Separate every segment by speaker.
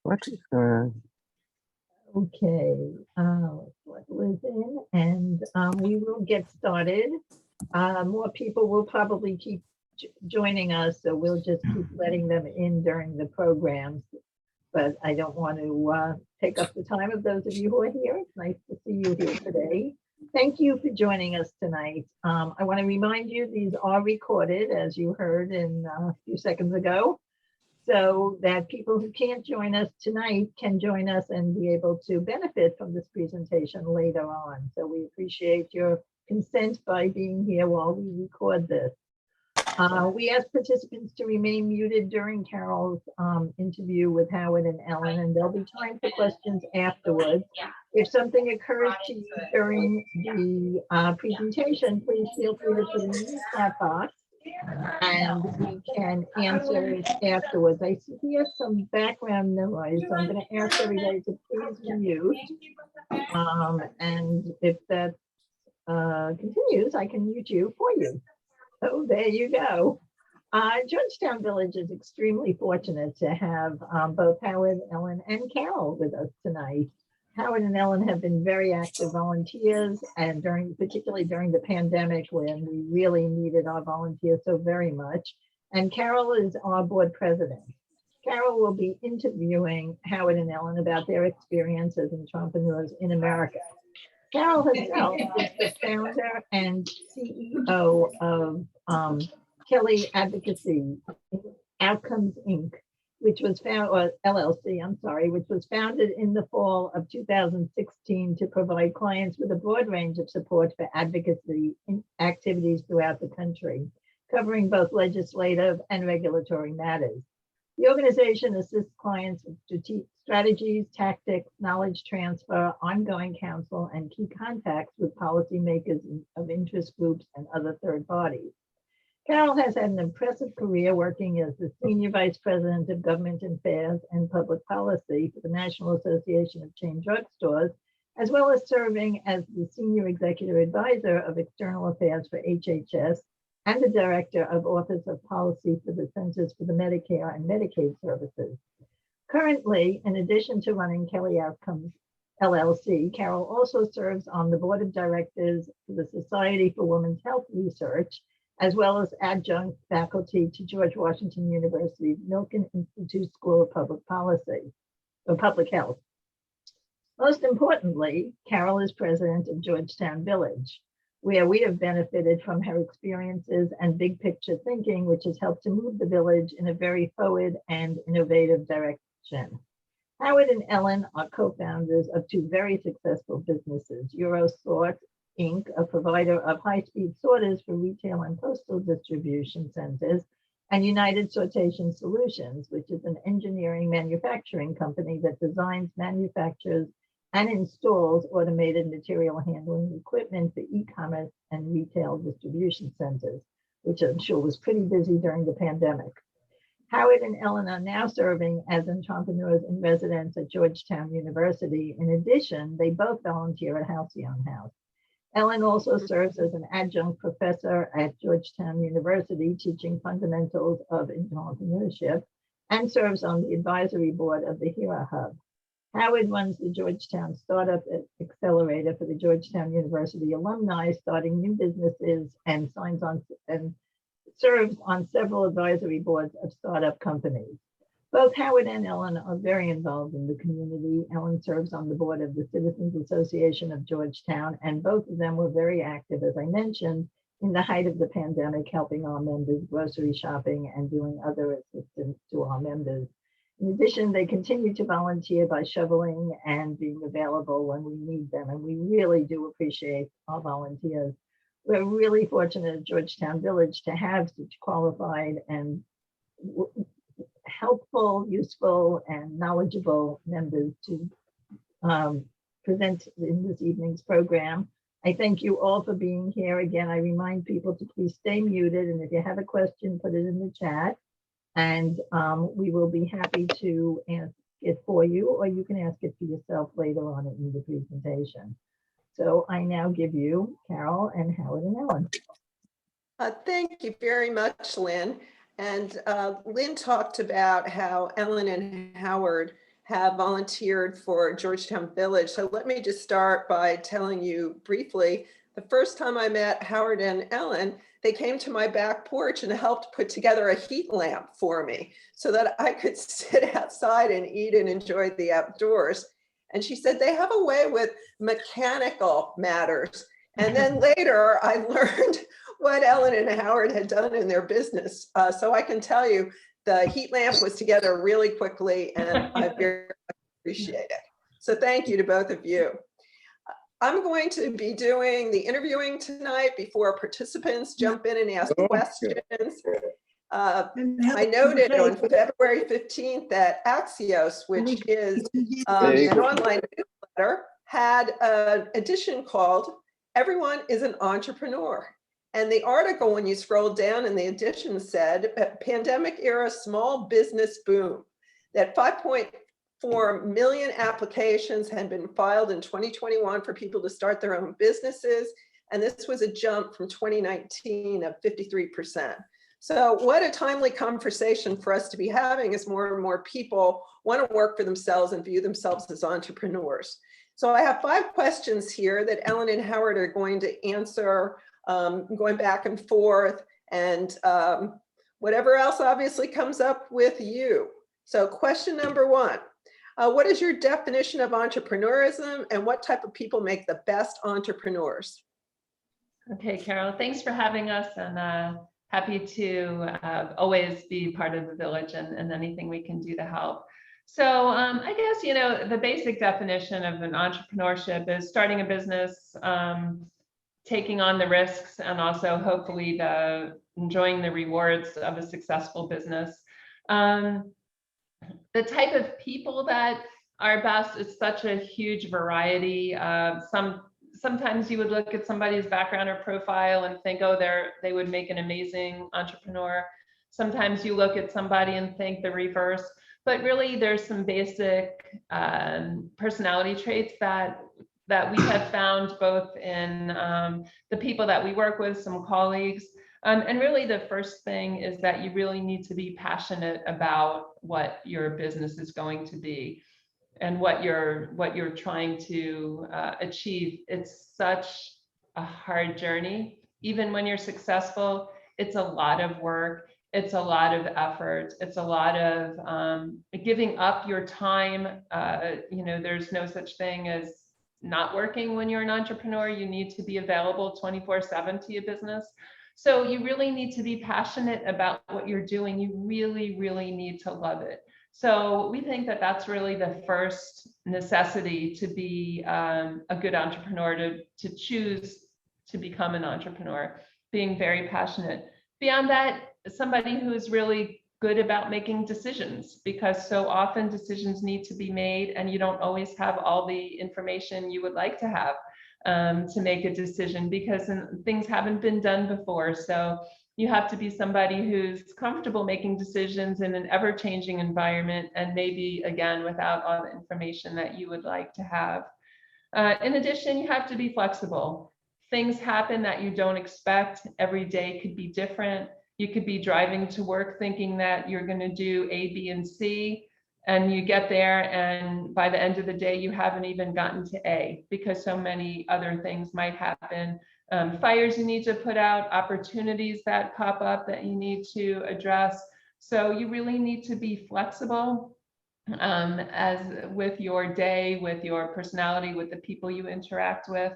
Speaker 1: What?
Speaker 2: Okay, let's let Liz in and we will get started. More people will probably keep joining us, so we'll just keep letting them in during the programs. But I don't want to take up the time of those of you who are here. It's nice to see you here today. Thank you for joining us tonight. I want to remind you these are recorded, as you heard in a few seconds ago, so that people who can't join us tonight can join us and be able to benefit from this presentation later on. So we appreciate your consent by being here while we record this. We ask participants to remain muted during Carol's interview with Howard and Ellen, and there'll be time for questions afterwards. If something occurs to you during the presentation, please feel free to put it in the chat box and we can answer it afterwards. I hear some background noise, so I'm going to ask everybody to please mute. And if that continues, I can mute you for you. Oh, there you go. Georgetown Village is extremely fortunate to have both Howard, Ellen, and Carol with us tonight. Howard and Ellen have been very active volunteers, and particularly during the pandemic when we really needed our volunteers so very much. And Carol is our board president. Carol will be interviewing Howard and Ellen about their experience as entrepreneurs in America. Carol herself is the founder and CEO of Kelly Advocacy Outcomes Inc., which was or LLC, I'm sorry, which was founded in the fall of 2016 to provide clients with a broad range of support for advocacy activities throughout the country, covering both legislative and regulatory matters. The organization assists clients with strategies, tactics, knowledge transfer, ongoing counsel, and key contacts with policymakers of interest groups and other third parties. Carol has had an impressive career working as the Senior Vice President of Government Affairs and Public Policy for the National Association of Chain Drugstores, as well as serving as the Senior Executive Advisor of External Affairs for HHS and the Director of Office of Policy for the Centers for the Medicare and Medicaid Services. Currently, in addition to running Kelly Outcomes LLC, Carol also serves on the Board of Directors for the Society for Women's Health Research, as well as adjunct faculty to George Washington University's Milken Institute School of Public Policy or Public Health. Most importantly, Carol is president of Georgetown Village, where we have benefited from her experiences and big picture thinking, which has helped to move the village in a very forward and innovative direction. Howard and Ellen are co-founders of two very successful businesses, EuroSort Inc., a provider of high-speed sorters for retail and postal distribution centers, and United Sortation Solutions, which is an engineering manufacturing company that designs, manufactures, and installs automated material handling equipment for e-commerce and retail distribution centers, which I'm sure was pretty busy during the pandemic. Howard and Ellen are now serving as entrepreneurs in residence at Georgetown University. In addition, they both volunteer at Halcyon House. Ellen also serves as an adjunct professor at Georgetown University, teaching fundamentals of entrepreneurship, and serves on the advisory board of the HERA Hub. Howard runs the Georgetown Startup Accelerator for the Georgetown University alumni, starting new businesses, and serves on several advisory boards of startup companies. Both Howard and Ellen are very involved in the community. Ellen serves on the board of the Citizens Association of Georgetown, and both of them were very active, as I mentioned, in the height of the pandemic, helping our members grocery shopping and doing other assistance to our members. In addition, they continue to volunteer by shoveling and being available when we need them, and we really do appreciate our volunteers. We're really fortunate at Georgetown Village to have such qualified and helpful, useful, and knowledgeable members to present in this evening's program. I thank you all for being here. Again, I remind people to please stay muted, and if you have a question, put it in the chat, and we will be happy to ask it for you, or you can ask it for yourself later on in the presentation. So I now give you Carol and Howard and Ellen.
Speaker 3: Thank you very much, Lynn. And Lynn talked about how Ellen and Howard have volunteered for Georgetown Village. So let me just start by telling you briefly, the first time I met Howard and Ellen, they came to my back porch and helped put together a heat lamp for me so that I could sit outside and eat and enjoy the outdoors. And she said they have a way with mechanical matters. And then later I learned what Ellen and Howard had done in their business. So I can tell you, the heat lamp was together really quickly, and I very much appreciate it. So thank you to both of you. I'm going to be doing the interviewing tonight before participants jump in and ask questions. I noted on February 15th that Axios, which is an online newsletter, had an edition called "Everyone is an Entrepreneur." And the article, when you scroll down in the edition, said, pandemic era small business boom, that 5.4 million applications had been filed in 2021 for people to start their own businesses. And this was a jump from 2019 of 53%. So what a timely conversation for us to be having as more and more people want to work for themselves and view themselves as entrepreneurs. So I have 5 questions here that Ellen and Howard are going to answer, going back and forth, and whatever else obviously comes up with you. So question number 1, what is your definition of entrepreneurism, and what type of people make the best entrepreneurs?
Speaker 1: Okay, Carol, thanks for having us, and happy to always be part of the village and anything we can do to help. So I guess, you know, the basic definition of an entrepreneurship is starting a business, taking on the risks, and also hopefully enjoying the rewards of a successful business. The type of people that are best is such a huge variety. Sometimes you would look at somebody's background or profile and think, oh, they would make an amazing entrepreneur. Sometimes you look at somebody and think the reverse. But really, there's some basic personality traits that we have found both in the people that we work with, some colleagues. And really the first thing is that you really need to be passionate about what your business is going to be and what you're trying to achieve. It's such a hard journey. Even when you're successful, it's a lot of work. It's a lot of effort. It's a lot of giving up your time. You know, there's no such thing as not working when you're an entrepreneur. You need to be available 24/7 to your business. So you really need to be passionate about what you're doing. You really, really need to love it. So we think that that's really the first necessity to be a good entrepreneur, to choose to become an entrepreneur, being very passionate. Beyond that, somebody who is really good about making decisions, because so often decisions need to be made and you don't always have all the information you would like to have to make a decision, because things haven't been done before. So you have to be somebody who's comfortable making decisions in an ever-changing environment, and maybe again without all the information that you would like to have. In addition, you have to be flexible. Things happen that you don't expect. Every day could be different. You could be driving to work thinking that you're going to do A, B, and C, and you get there, and by the end of the day, you haven't even gotten to A, because so many other things might happen. Fires you need to put out, opportunities that pop up that you need to address. So you really need to be flexible as with your day, with your personality, with the people you interact with.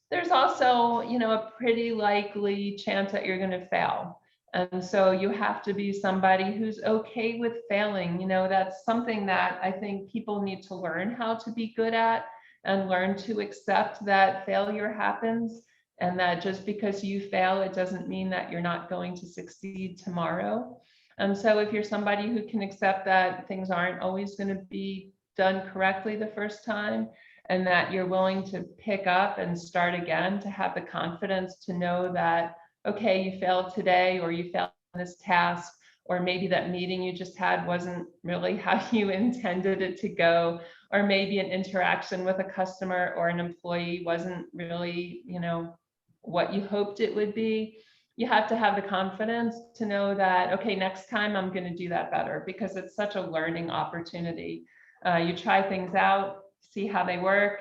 Speaker 1: There's also, you know, a pretty likely chance that you're going to fail. And so you have to be somebody who's okay with failing. You know, that's something that I think people need to learn how to be good at, and learn to accept that failure happens, and that just because you fail, it doesn't mean that you're not going to succeed tomorrow. And so if you're somebody who can accept that things aren't always going to be done correctly the first time, and that you're willing to pick up and start again, to have the confidence to know that, okay, you failed today, or you failed in this task, or maybe that meeting you just had wasn't really how you intended it to go, or maybe an interaction with a customer or an employee wasn't really, you know, what you hoped it would be. you have to have the confidence to know that, okay, next time I'm going to do that better, because it's such a learning opportunity. You try things out, see how they work.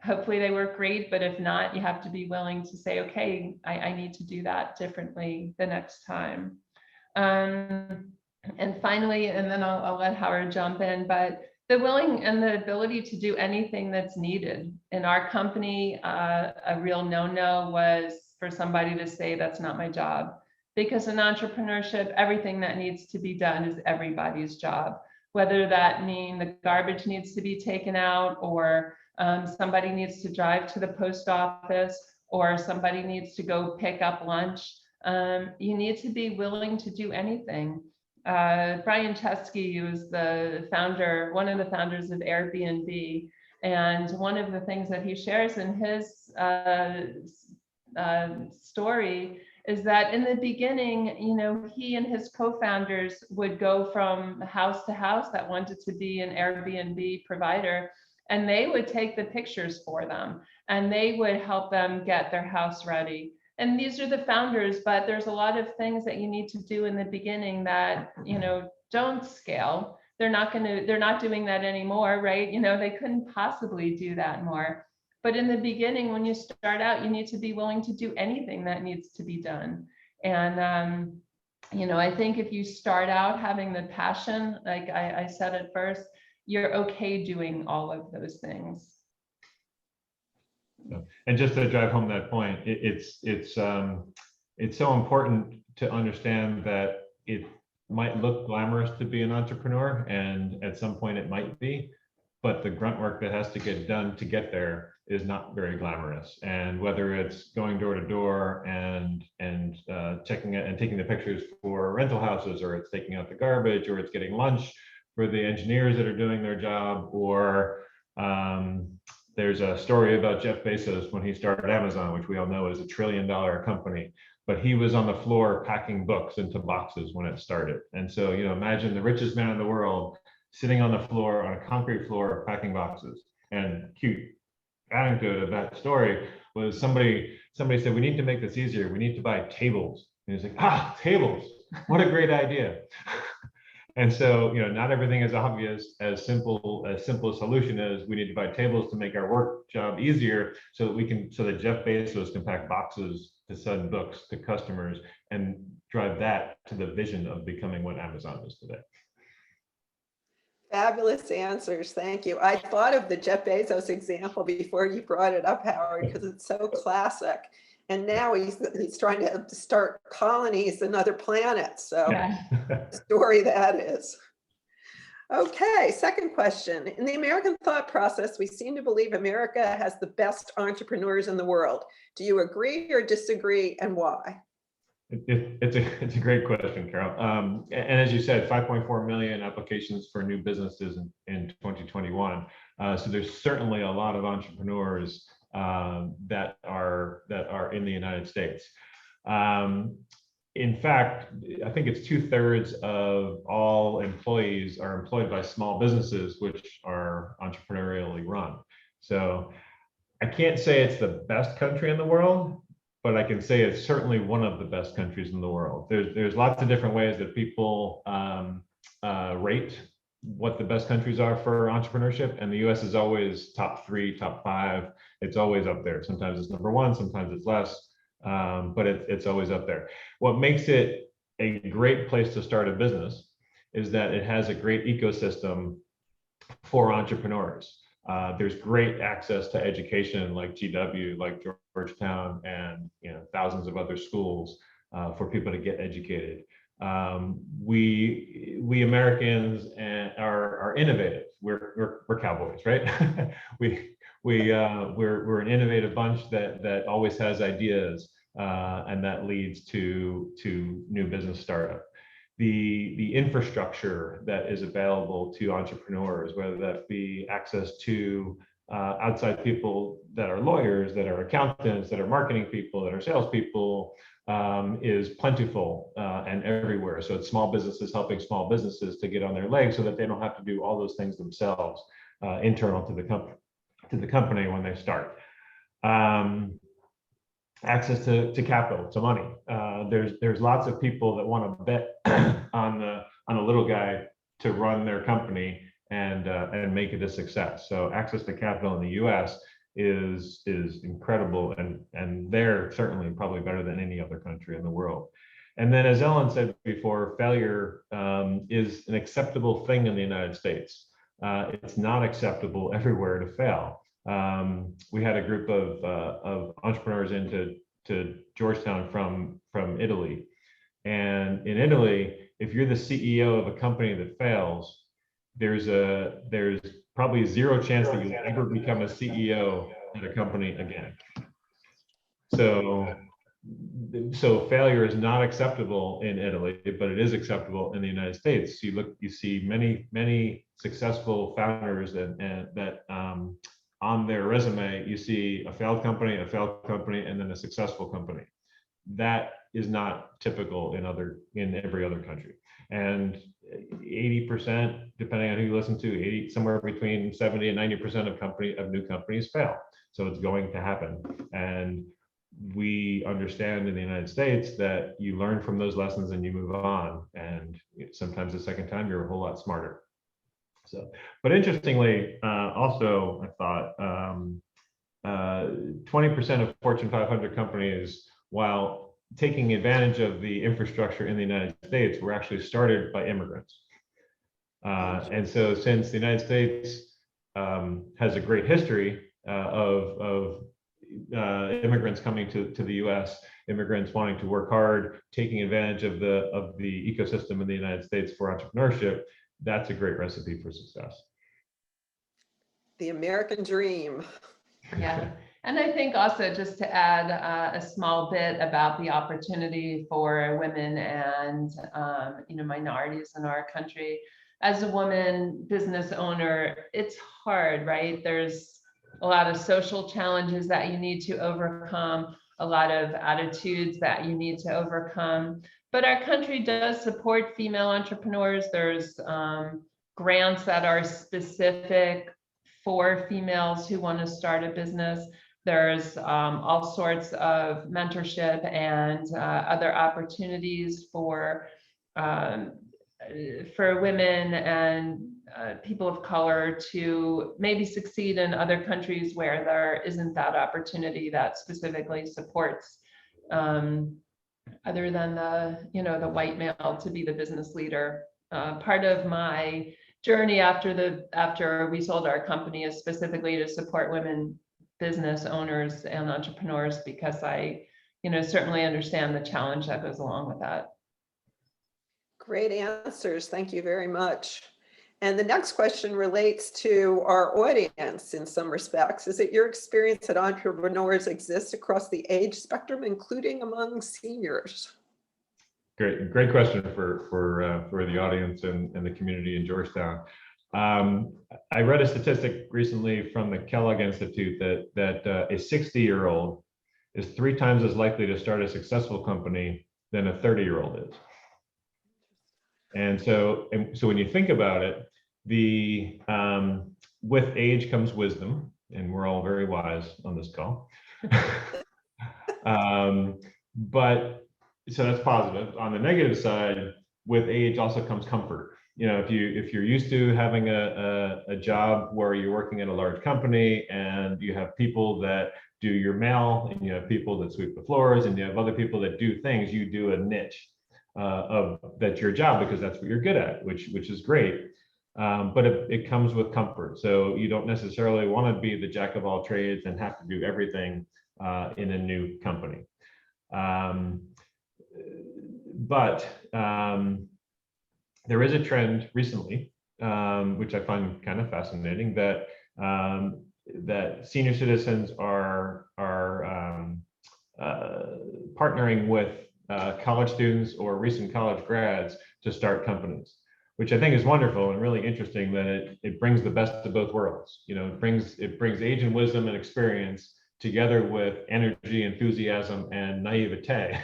Speaker 1: Hopefully they work great, but if not, you have to be willing to say, okay, I need to do that differently the next time. And finally, and then I'll let Howard jump in, but the willing and the ability to do anything that's needed. In our company, a real no-no was for somebody to say, that's not my job. Because in entrepreneurship, everything that needs to be done is everybody's job. Whether that means the garbage needs to be taken out, or somebody needs to drive to the post office, or somebody needs to go pick up lunch. You need to be willing to do anything. Brian Chesky was the founder, one of the founders of Airbnb. And one of the things that he shares in his story is that in the beginning, you know, he and his co-founders would go from house to house that wanted to be an Airbnb provider, and they would take the pictures for them, and they would help them get their house ready. And these are the founders, but there's a lot of things that you need to do in the beginning that, you know, don't scale. They're not doing that anymore, right? You know, they couldn't possibly do that more. But in the beginning, when you start out, you need to be willing to do anything that needs to be done. And, you know, I think if you start out having the passion, like I said at first, you're okay doing all of those things.
Speaker 4: And just to drive home that point, it's so important to understand that it might look glamorous to be an entrepreneur, and at some point it might be, but the grunt work that has to get done to get there is not very glamorous. And whether it's going door to door and checking it and taking the pictures for rental houses, or it's taking out the garbage, or it's getting lunch for the engineers that are doing their job, or there's a story about Jeff Bezos when he started Amazon, which we all know is $1 trillion company, but he was on the floor packing books into boxes when it started. And so, you know, imagine the richest man in the world sitting on the floor, on a concrete floor, packing boxes. And cute anecdote of that story was somebody said, we need to make this easier. We need to buy tables. And he's like, tables, what a great idea. And so, you know, not everything is obvious. As simple a solution is, we need to buy tables to make our work job easier, so that Jeff Bezos can pack boxes to send books to customers and drive that to the vision of becoming what Amazon is today.
Speaker 3: Fabulous answers. Thank you. I thought of the Jeff Bezos example before you brought it up, Howard, because it's so classic. And now he's trying to start colonies in other planets. So story that is. Okay, second question. In the American thought process, we seem to believe America has the best entrepreneurs in the world. Do you agree or disagree, and why?
Speaker 4: It's a great question, Carol. And as you said, 5.4 million applications for new businesses in 2021. So there's certainly a lot of entrepreneurs that are in the United States. In fact, I think it's 2/3 of all employees are employed by small businesses, which are entrepreneurially run. So I can't say it's the best country in the world, but I can say it's certainly one of the best countries in the world. There's lots of different ways that people rate what the best countries are for entrepreneurship, and the US is always top 3, top 5. It's always up there. Sometimes it's number 1, sometimes it's less, but it's always up there. What makes it a great place to start a business is that it has a great ecosystem for entrepreneurs. There's great access to education, like GW, like Georgetown, and thousands of other schools for people to get educated. We Americans are innovative. We're cowboys, right? We're an innovative bunch that always has ideas, and that leads to new business startup. The infrastructure that is available to entrepreneurs, whether that be access to outside people that are lawyers, that are accountants, that are marketing people, that are salespeople, is plentiful and everywhere. So it's small businesses helping small businesses to get on their legs so that they don't have to do all those things themselves, internal to the company when they start. access to capital, to money. There's lots of people that want to bet on a little guy to run their company and make it a success. So access to capital in the U.S. is incredible, and they're certainly probably better than any other country in the world. And then, as Ellen said before, failure is an acceptable thing in the United States. It's not acceptable everywhere to fail. We had a group of entrepreneurs into Georgetown from Italy, and in Italy, if you're the CEO of a company that fails, there's probably zero chance that you'll ever become a CEO at a company again. So failure is not acceptable in Italy, but it is acceptable in the United States. You see many successful founders that on their resume, you see a failed company, and then a successful company. That is not typical in every other country. And 80%, depending on who you listen to, somewhere between 70 and 90% of new companies fail. So it's going to happen. And we understand in the United States that you learn from those lessons and you move on. And sometimes the second time you're a whole lot smarter. So, but interestingly, also I thought 20% of Fortune 500 companies, while taking advantage of the infrastructure in the United States, were actually started by immigrants. And so since the United States has a great history of immigrants coming to the US, immigrants wanting to work hard, taking advantage of the ecosystem in the United States for entrepreneurship, that's a great recipe for success.
Speaker 3: The American dream.
Speaker 1: Yeah. And I think also, just to add a small bit about the opportunity for women and minorities in our country. As a woman business owner, it's hard, right? There's a lot of social challenges that you need to overcome, a lot of attitudes that you need to overcome. But our country does support female entrepreneurs. There's grants that are specific for females who want to start a business. There's all sorts of mentorship and other opportunities for women and people of color to maybe succeed in other countries where there isn't that opportunity that specifically supports other than the white male to be the business leader. Part of my journey after we sold our company is specifically to support women business owners and entrepreneurs, because I certainly understand the challenge that goes along with that.
Speaker 3: Great answers. Thank you very much. And the next question relates to our audience in some respects. Is it your experience that entrepreneurs exist across the age spectrum, including among seniors?
Speaker 4: Great question for the audience and the community in Georgetown. I read a statistic recently from the Kellogg Institute that a 60-year-old is 3 times as likely to start a successful company than a 30-year-old is. And so when you think about it, with age comes wisdom, and we're all very wise on this call. But so that's positive. On the negative side, with age also comes comfort. If you're used to having a job where you're working at a large company and you have people that do your mail and you have people that sweep the floors and you have other people that do things, you do a niche that's your job because that's what you're good at, which is great. But it comes with comfort. So you don't necessarily want to be the jack of all trades and have to do everything in a new company. But there is a trend recently, which I find kind of fascinating, that senior citizens are partnering with college students or recent college grads to start companies, which I think is wonderful and really interesting. That it brings the best of both worlds. It brings age and wisdom and experience together with energy, enthusiasm, and naivete.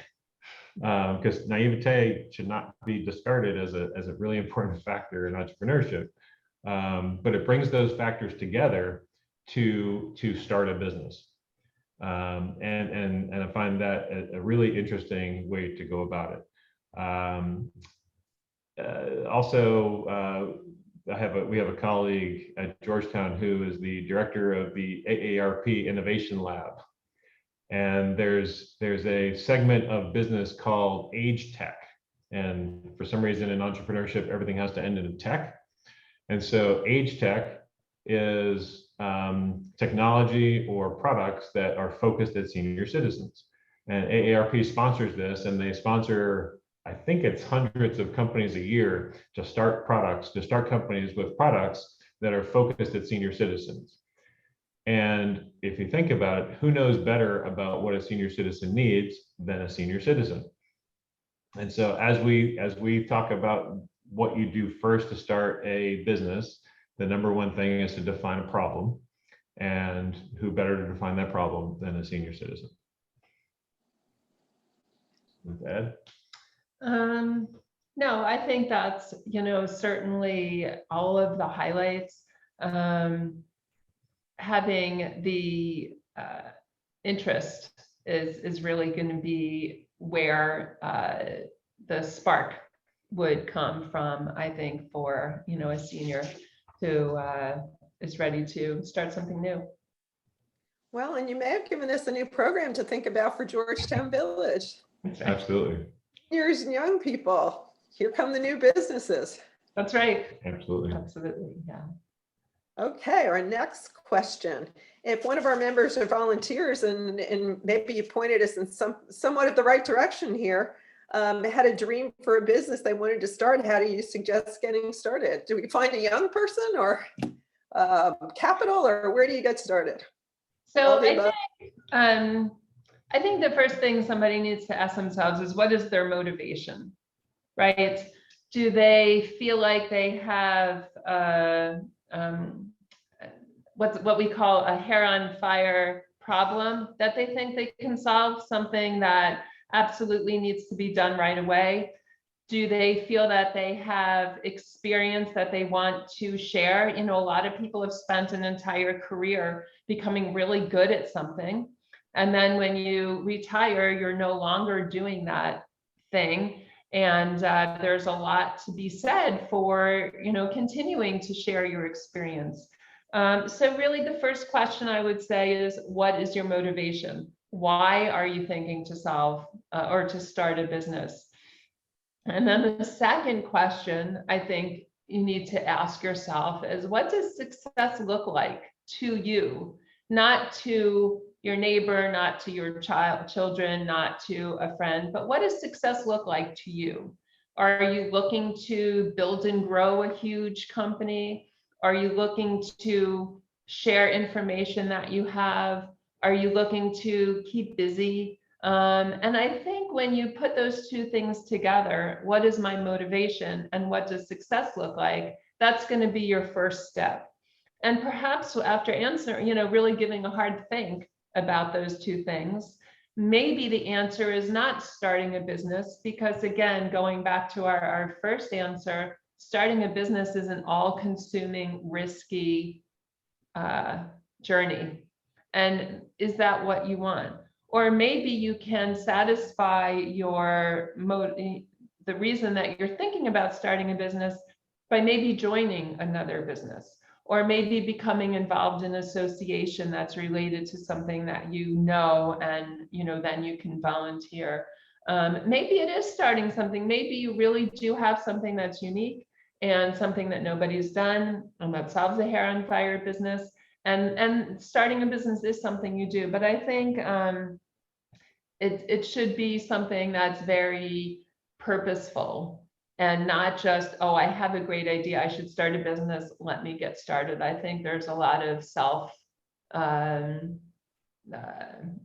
Speaker 4: Because naivete should not be discarded as a really important factor in entrepreneurship. But it brings those factors together to start a business. And I find that a really interesting way to go about it. We have a colleague at Georgetown who is the director of the AARP Innovation Lab. And there's a segment of business called age tech. And for some reason in entrepreneurship, everything has to end in tech. And so age tech is technology or products that are focused at senior citizens. And AARP sponsors this, and they sponsor, I think it's hundreds of companies a year to start companies with products that are focused at senior citizens. And if you think about it, who knows better about what a senior citizen needs than a senior citizen? And so as we talk about what you do first to start a business, the number one thing is to define a problem. And who better to define that problem than a senior citizen? Ed?
Speaker 1: No, I think that's, certainly all of the highlights. Having the interest is really going to be where the spark would come from, I think, for, a senior who is ready to start something new.
Speaker 3: Well, and you may have given us a new program to think about for Georgetown Village.
Speaker 4: Absolutely.
Speaker 3: Seniors and young people, here come the new businesses.
Speaker 1: That's right.
Speaker 4: Absolutely.
Speaker 1: Absolutely, yeah.
Speaker 3: Okay, our next question. If one of our members are volunteers and maybe you pointed us in somewhat of the right direction here, had a dream for a business they wanted to start, how do you suggest getting started? Do we find a young person or capital, or where do you get started?
Speaker 1: So I think the first thing somebody needs to ask themselves is, what is their motivation, right? Do they feel like they have what we call a hair on fire problem that they think they can solve, something that absolutely needs to be done right away? Do they feel that they have experience that they want to share? A lot of people have spent an entire career becoming really good at something. And then when you retire, you're no longer doing that thing. And there's a lot to be said for, continuing to share your experience. So really the first question I would say is, what is your motivation? Why are you thinking to solve or to start a business? And then the second question I think you need to ask yourself is, what does success look like to you? Not to your neighbor, not to your children, not to a friend, but what does success look like to you? Are you looking to build and grow a huge company? Are you looking to share information that you have? Are you looking to keep busy? And I think when you put those two things together, what is my motivation and what does success look like? That's going to be your first step. And perhaps after really giving a hard think about those two things, maybe the answer is not starting a business, because again, going back to our first answer, starting a business is an all-consuming, risky journey. And is that what you want? Or maybe you can satisfy the reason that you're thinking about starting a business by maybe joining another business, or maybe becoming involved in an association that's related to something that and then you can volunteer. Maybe it is starting something. Maybe you really do have something that's unique and something that nobody's done, and that solves a hair on fire business. And starting a business is something you do, but I think it should be something that's very purposeful and not just, oh, I have a great idea, I should start a business, let me get started. I think there's a lot of self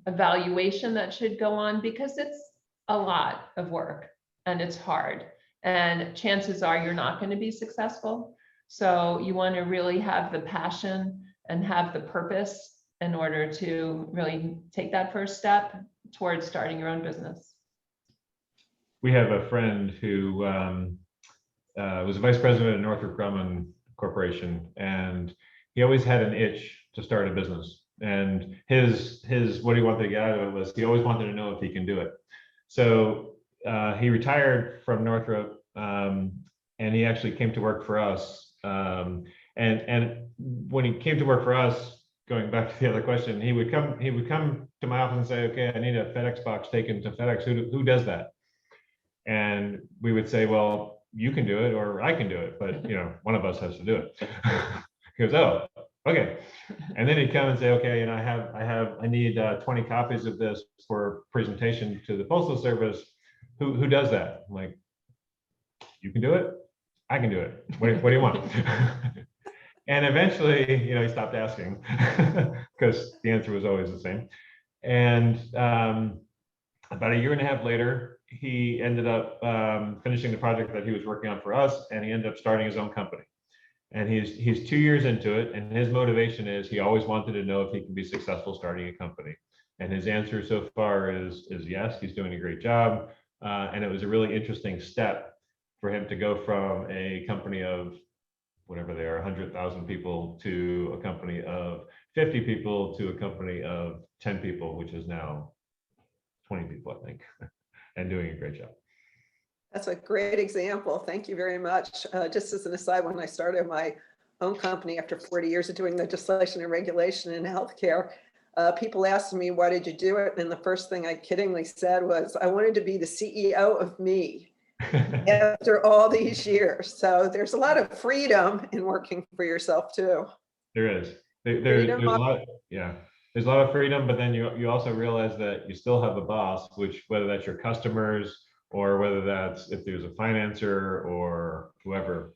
Speaker 1: evaluation that should go on, because it's a lot of work and it's hard. And chances are you're not going to be successful. So you want to really have the passion and have the purpose in order to really take that first step towards starting your own business.
Speaker 4: We have a friend who was vice president of Northrop Grumman Corporation, and he always had an itch to start a business. And his what he wanted to get out of it was he always wanted to know if he can do it. So he retired from Northrop, and he actually came to work for us. And when he came to work for us, going back to the other question, he would come to my office and say, okay, I need a FedEx box taken to FedEx. Who does that? And we would say, well, you can do it, or I can do it, but one of us has to do it. He goes, oh, okay. And then he'd come and say, okay, and I need 20 copies of this for presentation to the Postal Service. Who does that? I'm like, you can do it, I can do it. What do you want? And eventually, he stopped asking because the answer was always the same. And about a year and a half later, he ended up finishing the project that he was working on for us, and he ended up starting his own company. And he's 2 years into it, and his motivation is he always wanted to know if he can be successful starting a company. And his answer so far is yes, he's doing a great job. And it was a really interesting step for him to go from a company of whatever they are, 100,000 people, to a company of 50 people, to a company of 10 people, which is now 20 people, I think, and doing a great job.
Speaker 3: That's a great example. Thank you very much. Just as an aside, when I started my own company after 40 years of doing legislation and regulation in healthcare, people asked me, why did you do it? And the first thing I kiddingly said was, I wanted to be the CEO of me after all these years. So there's a lot of freedom in working for yourself too.
Speaker 4: There is. There's a lot. Yeah. There's a lot of freedom, but then you also realize that you still have a boss, which whether that's your customers or whether that's if there's a financer or whoever,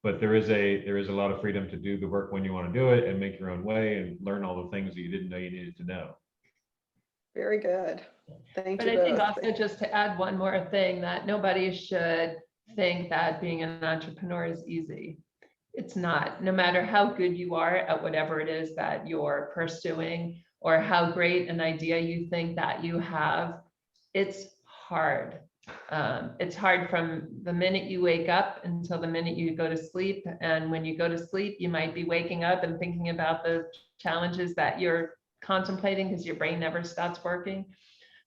Speaker 4: but there is a lot of freedom to do the work when you want to do it and make your own way and learn all the things that you didn't know you needed to know.
Speaker 3: Very good. Thank you.
Speaker 1: But I think also just to add one more thing, that nobody should think that being an entrepreneur is easy. It's not. No matter how good you are at whatever it is that you're pursuing or how great an idea you think that you have, it's hard. It's hard from the minute you wake up until the minute you go to sleep. And when you go to sleep, you might be waking up and thinking about the challenges that you're contemplating because your brain never stops working.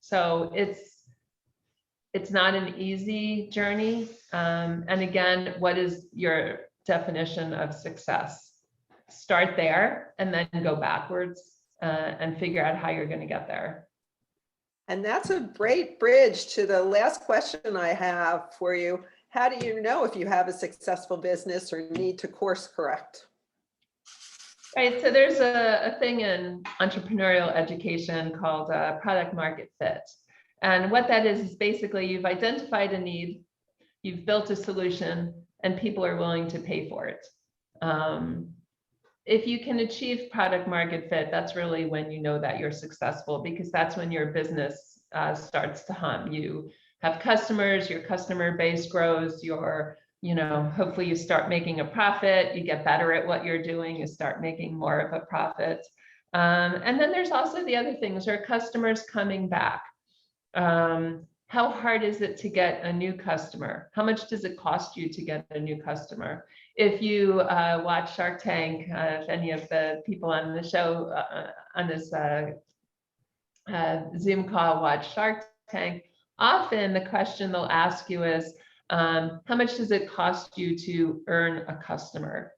Speaker 1: So it's not an easy journey. And again, what is your definition of success? Start there and then go backwards and figure out how you're going to get there.
Speaker 3: And that's a great bridge to the last question I have for you. How do you know if you have a successful business or need to course correct?
Speaker 1: Right, so there's a thing in entrepreneurial education called product market fit. And what that is basically you've identified a need, you've built a solution, and people are willing to pay for it. If you can achieve product market fit, that's really when you know that you're successful, because that's when your business starts to hum. You have customers, your customer base grows, hopefully you start making a profit, you get better at what you're doing, you start making more of a profit. And then there's also the other things, are customers coming back? How hard is it to get a new customer? How much does it cost you to get a new customer? If you watch Shark Tank, if any of the people on the show, on this Zoom call watch Shark Tank, often the question they'll ask you is, how much does it cost you to earn a customer?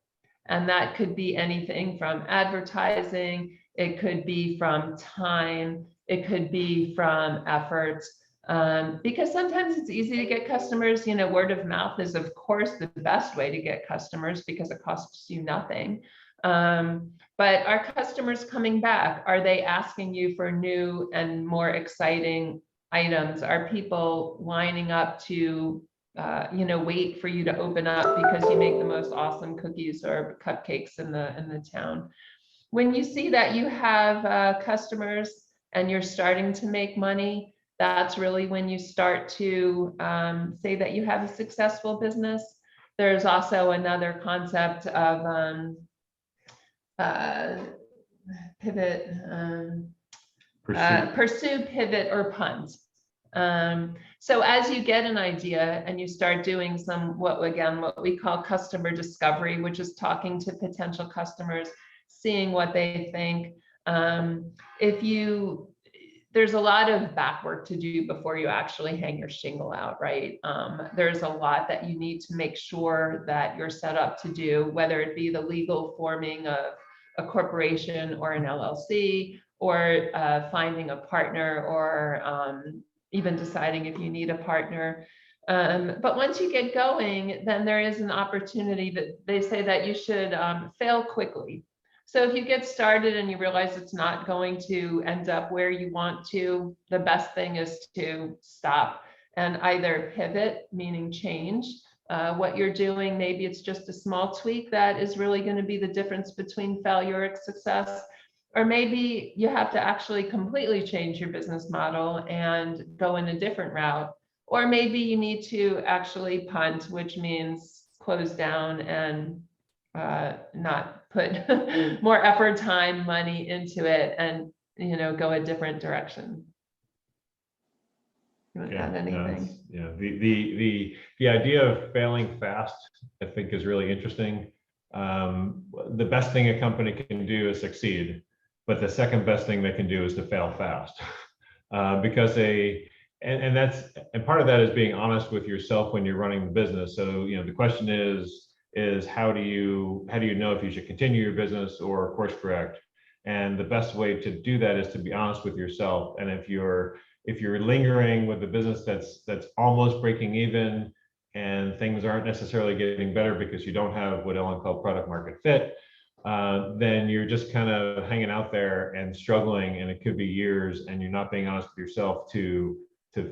Speaker 1: And that could be anything from advertising, it could be from time, it could be from effort. Because sometimes it's easy to get customers. Word of mouth is, of course, the best way to get customers because it costs you nothing. But are customers coming back? Are they asking you for new and more exciting items? Are people lining up to, wait for you to open up because you make the most awesome cookies or cupcakes in the town? When you see that you have customers and you're starting to make money, that's really when you start to say that you have a successful business. There's also another concept of pivot, pursue, pivot, or punt. So as you get an idea and you start doing what we call customer discovery, which is talking to potential customers, seeing what they think, There's a lot of back work to do before you actually hang your shingle out, right? There's a lot that you need to make sure that you're set up to do, whether it be the legal forming of a corporation or an LLC, or finding a partner, or even deciding if you need a partner. But once you get going, then there is an opportunity that they say that you should fail quickly. So if you get started and you realize it's not going to end up where you want to, the best thing is to stop and either pivot, meaning change what you're doing. Maybe it's just a small tweak that is really going to be the difference between failure and success. Or maybe you have to actually completely change your business model and go in a different route. Or maybe you need to actually punt, which means close down and not put more effort, time, money into it, and go a different direction. You want to add anything?
Speaker 4: The idea of failing fast, I think, is really interesting. The best thing a company can do is succeed, but the second best thing they can do is to fail fast, because and part of that is being honest with yourself when you're running the business. So the question is how do you know if you should continue your business or course correct? And the best way to do that is to be honest with yourself. And if you're lingering with a business that's almost breaking even and things aren't necessarily getting better because you don't have what Ellen called product market fit, then you're just kind of hanging out there and struggling, and it could be years, and you're not being honest with yourself to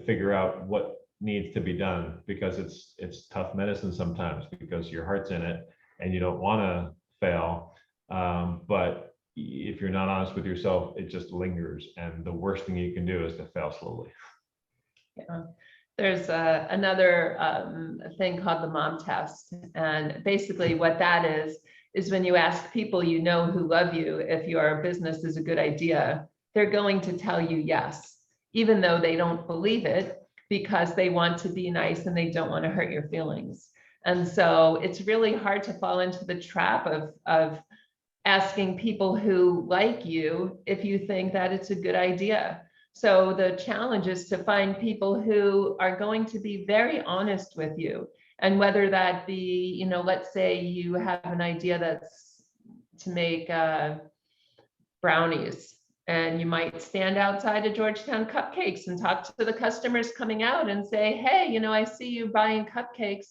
Speaker 4: figure out what needs to be done, because it's tough medicine sometimes because your heart's in it and you don't want to fail. But if you're not honest with yourself, it just lingers, and the worst thing you can do is to fail slowly.
Speaker 1: Yeah. There's another thing called the mom test, and basically what that is when you ask people who love you if your business is a good idea, they're going to tell you yes, even though they don't believe it, because they want to be nice and they don't want to hurt your feelings. And so it's really hard to fall into the trap of asking people who like you if you think that it's a good idea. So the challenge is to find people who are going to be very honest with you. And whether that be, let's say you have an idea that's to make brownies, and you might stand outside of Georgetown Cupcakes and talk to the customers coming out and say, hey, I see you buying cupcakes.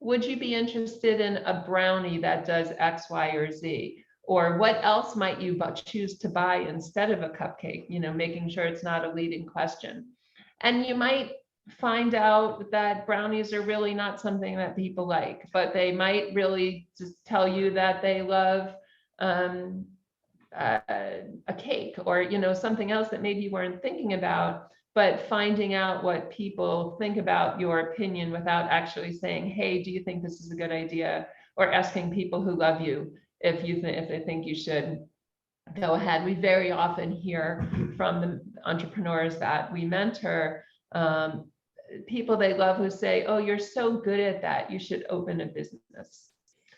Speaker 1: Would you be interested in a brownie that does X, Y, or Z? Or what else might you choose to buy instead of a cupcake? Making sure it's not a leading question. And you might find out that brownies are really not something that people like, but they might really just tell you that they love a cake, or something else that maybe you weren't thinking about. But finding out what people think about your opinion without actually saying, hey, do you think this is a good idea? Or asking people who love you if they think you should go ahead. We very often hear from the entrepreneurs that we mentor, people they love who say, oh, you're so good at that, you should open a business.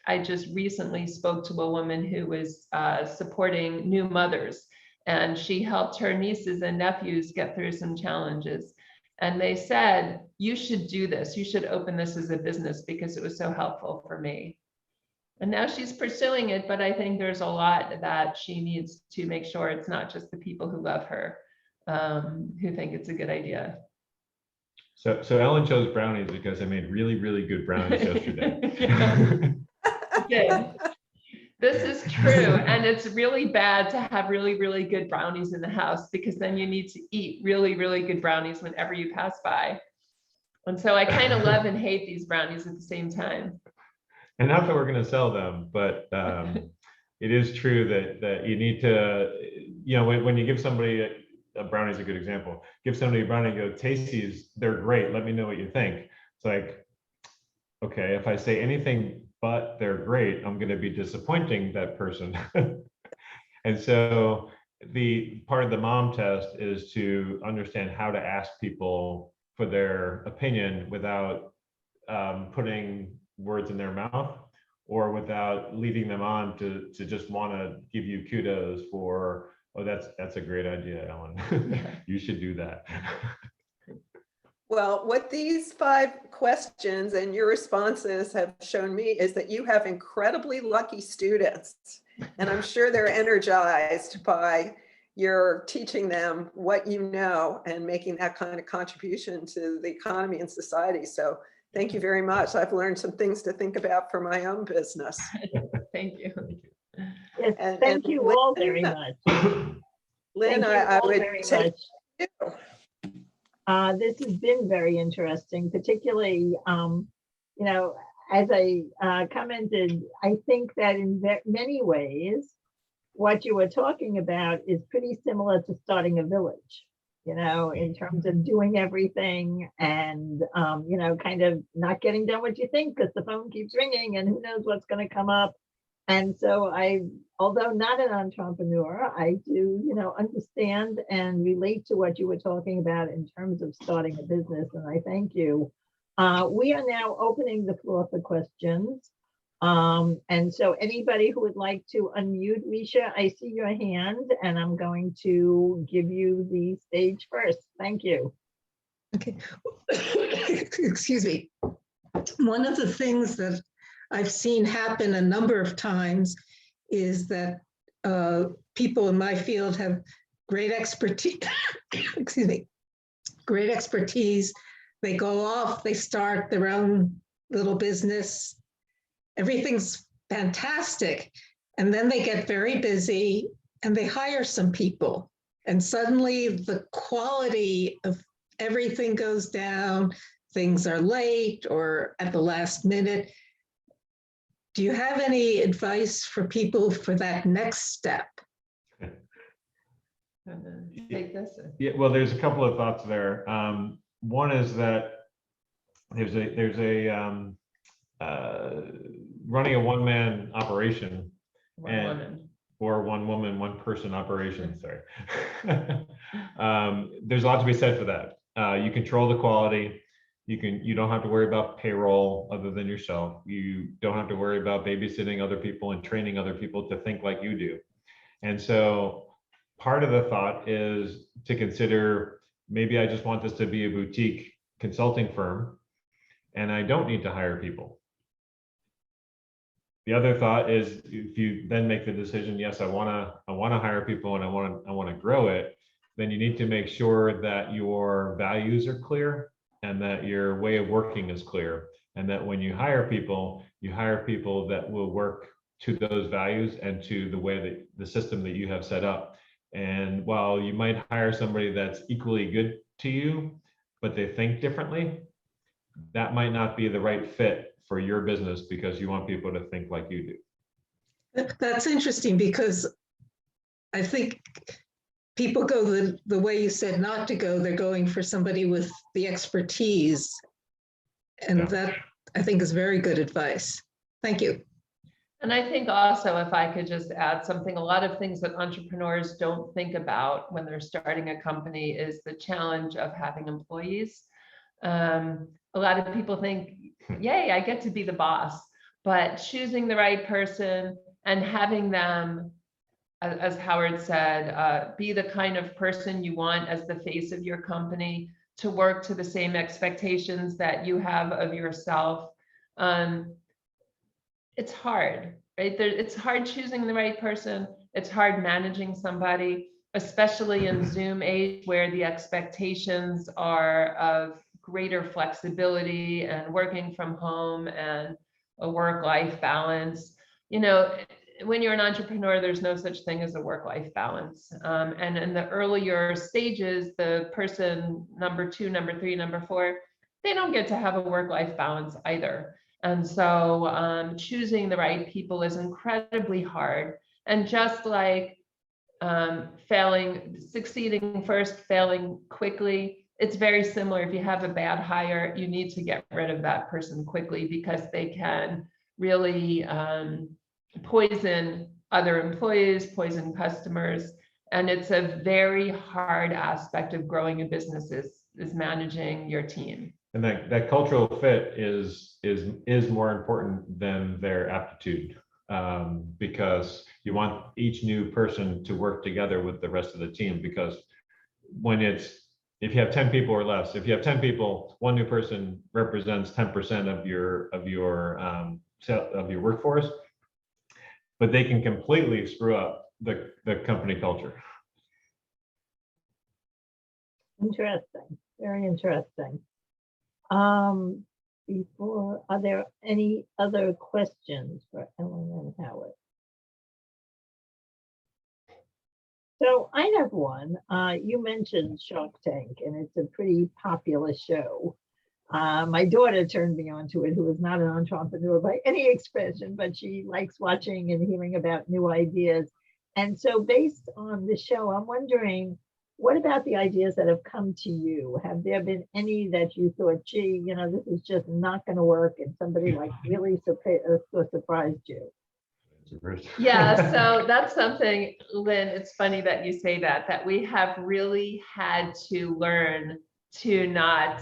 Speaker 1: I just recently spoke to a woman who was supporting new mothers, and she helped her nieces and nephews get through some challenges. And they said, you should do this. You should open this as a business because it was so helpful for me. And now she's pursuing it, but I think there's a lot that she needs to make sure it's not just the people who love her who think it's a good idea.
Speaker 4: So Ellen chose brownies because I made really, really good brownies yesterday.
Speaker 1: Good. This is true. And it's really bad to have really, really good brownies in the house, because then you need to eat really, really good brownies whenever you pass by. And so I kind of love and hate these brownies at the same time.
Speaker 4: And not that we're going to sell them, but it is true that you need to, when you give somebody a brownie is a good example. Give somebody a brownie and go, taste these, they're great. Let me know what you think. It's like, okay, if I say anything but they're great, I'm going to be disappointing that person. And so the part of the mom test is to understand how to ask people for their opinion without putting words in their mouth, or without leading them on to just want to give you kudos for Oh, that's a great idea, Ellen. You should do that.
Speaker 3: Well, what these 5 questions and your responses have shown me is that you have incredibly lucky students. And I'm sure they're energized by your teaching them what you know and making that kind of contribution to the economy and society. So thank you very much. I've learned some things to think about for my own business.
Speaker 1: Thank you.
Speaker 2: Yes,
Speaker 3: And-
Speaker 2: thank
Speaker 3: and
Speaker 2: you all
Speaker 3: Lynn-
Speaker 2: very much.
Speaker 3: Lynn,
Speaker 2: Thank you
Speaker 3: I
Speaker 2: all
Speaker 3: would
Speaker 2: very
Speaker 3: take
Speaker 2: much.
Speaker 3: you.
Speaker 2: This has been very interesting, particularly, you know, as I commented, I think that in many ways, what you were talking about is pretty similar to starting a village, you know, in terms of doing everything and, you know, kind of not getting done what you think because the phone keeps ringing and who knows what's going to come up. And so although not an entrepreneur, I do, you know, understand and relate to what you were talking about in terms of starting a business. And I thank you. We are now opening the floor for questions. And so anybody who would like to unmute, Risha, I see your hand and I'm going to give you the stage first. Thank you.
Speaker 5: Okay. Excuse me. One of the things that I've seen happen a number of times is that people in my field have great expertise, excuse me, great expertise. They go off, they start their own little business. Everything's fantastic. And then they get very busy and they hire some people. And suddenly the quality of everything goes down. Things are late or at the last minute. Do you have any advice for people for that next step?
Speaker 1: And then take this.
Speaker 4: Yeah, well, there's a couple of thoughts there. One is that there's a running a one-man operation
Speaker 1: One
Speaker 4: and-
Speaker 1: woman.
Speaker 4: or one woman, one person operation. Sorry. There's a lot to be said for that. You control the quality. You don't have to worry about payroll other than yourself. You don't have to worry about babysitting other people and training other people to think like you do. And so part of the thought is to consider, maybe I just want this to be a boutique consulting firm and I don't need to hire people. The other thought is, if you then make the decision, yes, I want to hire people and I want to grow it, then you need to make sure that your values are clear and that your way of working is clear, and that when you hire people that will work to those values and to the way that the system that you have set up. And while you might hire somebody that's equally good to you, but they think differently, that might not be the right fit for your business because you want people to think like you do.
Speaker 5: That's interesting because I think people go the way you said not to go. They're going for somebody with the expertise. And
Speaker 4: Yeah.
Speaker 5: that I think is very good advice. Thank you.
Speaker 1: And I think also, if I could just add something, a lot of things that entrepreneurs don't think about when they're starting a company is the challenge of having employees. A lot of people think, yay, I get to be the boss, but choosing the right person and having them, as Howard said, be the kind of person you want as the face of your company, to work to the same expectations that you have of yourself. It's hard, right? It's hard choosing the right person. It's hard managing somebody, especially in Zoom age where the expectations are of greater flexibility and working from home and a work-life balance. You know, when you're an entrepreneur, there's no such thing as a work-life balance. And in the earlier stages, the person number 2, number 3, number 4, they don't get to have a work-life balance either. And so choosing the right people is incredibly hard. And just like succeeding first, failing quickly, it's very similar. If you have a bad hire, you need to get rid of that person quickly because they can really poison other employees, poison customers. And it's a very hard aspect of growing a business is managing your team.
Speaker 4: And that cultural fit is more important than their aptitude, because You want each new person to work together with the rest of the team, because if you have 10 people or less, if you have 10 people, one new person represents 10% of your workforce, but they can completely screw up the company culture.
Speaker 2: Interesting, very interesting. Are there any other questions for Ellen and Howard? So I have one. You mentioned Shark Tank, and it's a pretty popular show. My daughter turned me on to it, who is not an entrepreneur by any expression, but she likes watching and hearing about new ideas. And so based on the show, I'm wondering, what about the ideas that have come to you? Have there been any that you thought, gee, this is just not going to work, and somebody like really surprised you?
Speaker 1: Yeah, so that's something, Lynn, it's funny that you say that we have really had to learn to not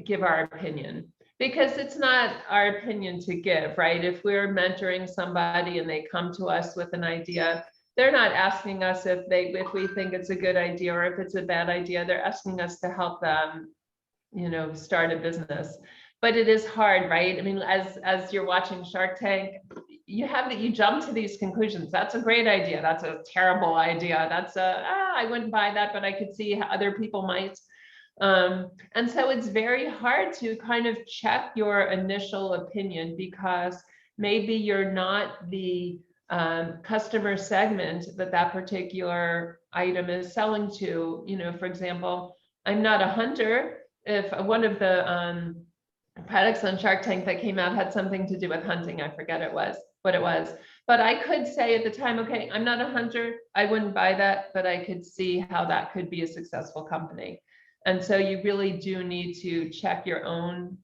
Speaker 1: give our opinion, because it's not our opinion to give, right? If we're mentoring somebody and they come to us with an idea, they're not asking us if we think it's a good idea or if it's a bad idea. They're asking us to help them, start a business. But it is hard, right? I mean, as you're watching Shark Tank, you jump to these conclusions. That's a great idea. That's a terrible idea. I wouldn't buy that, but I could see how other people might. And so it's very hard to kind of check your initial opinion, because maybe you're not the customer segment that particular item is selling to. For example, I'm not a hunter. If one of the products on Shark Tank that came out had something to do with hunting, I forget what it was. But I could say at the time, okay, I'm not a hunter, I wouldn't buy that, but I could see how that could be a successful company. And so you really do need to check your own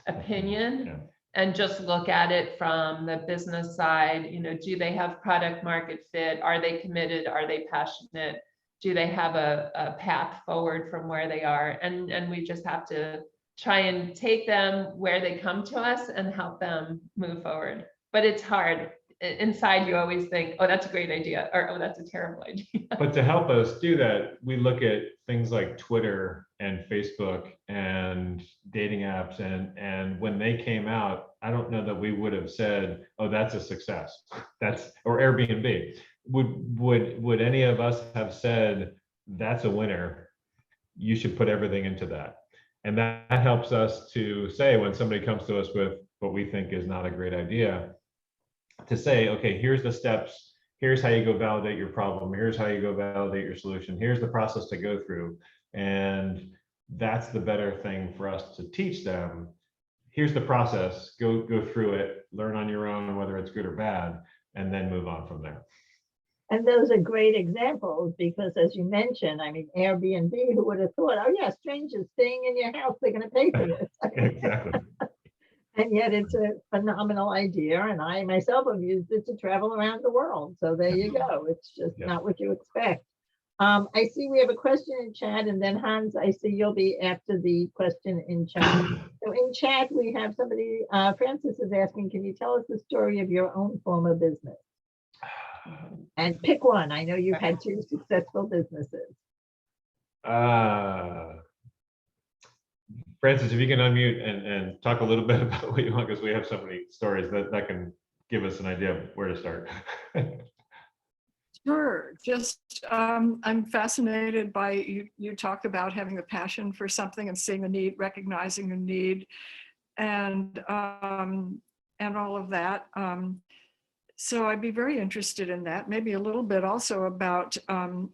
Speaker 1: opinion.
Speaker 4: Yeah.
Speaker 1: And just look at it from the business side. Do they have product market fit? Are they committed? Are they passionate? Do they have a path forward from where they are? And we just have to try and take them where they come to us and help them move forward. But it's hard. Inside, you always think, oh, that's a great idea, or oh, that's a terrible idea.
Speaker 4: But to help us do that, we look at things like Twitter and Facebook and dating apps, and when they came out, I don't know that we would have said, oh, that's a success. Or Airbnb. Would any of us have said, that's a winner, you should put everything into that? And that helps us to say, when somebody comes to us with what we think is not a great idea, to say, okay, here's the steps, here's how you go validate your problem, here's how you go validate your solution, here's the process to go through. And that's the better thing for us to teach them. Here's the process, go through it, learn on your own whether it's good or bad, and then move on from there.
Speaker 2: And those are great examples, because as you mentioned, I mean, Airbnb, who would have thought, oh yeah, strangers staying in your house, they're going to pay for this.
Speaker 4: Exactly.
Speaker 2: And yet it's a phenomenal idea. And I myself have used it to travel around the world. So there you go. It's just not what you expect. I see we have a question in chat, and then Hans, I see you'll be after the question in chat. So in chat, we have somebody, Francis is asking, can you tell us the story of your own former business? And pick one. I know you've had 2 successful businesses.
Speaker 4: Francis, if you can unmute and talk a little bit about what you want, because we have so many stories that can give us an idea of where to start.
Speaker 6: Sure. Just I'm fascinated by you talk about having a passion for something and seeing a need, recognizing a need, and all of that. So I'd be very interested in that. Maybe a little bit also about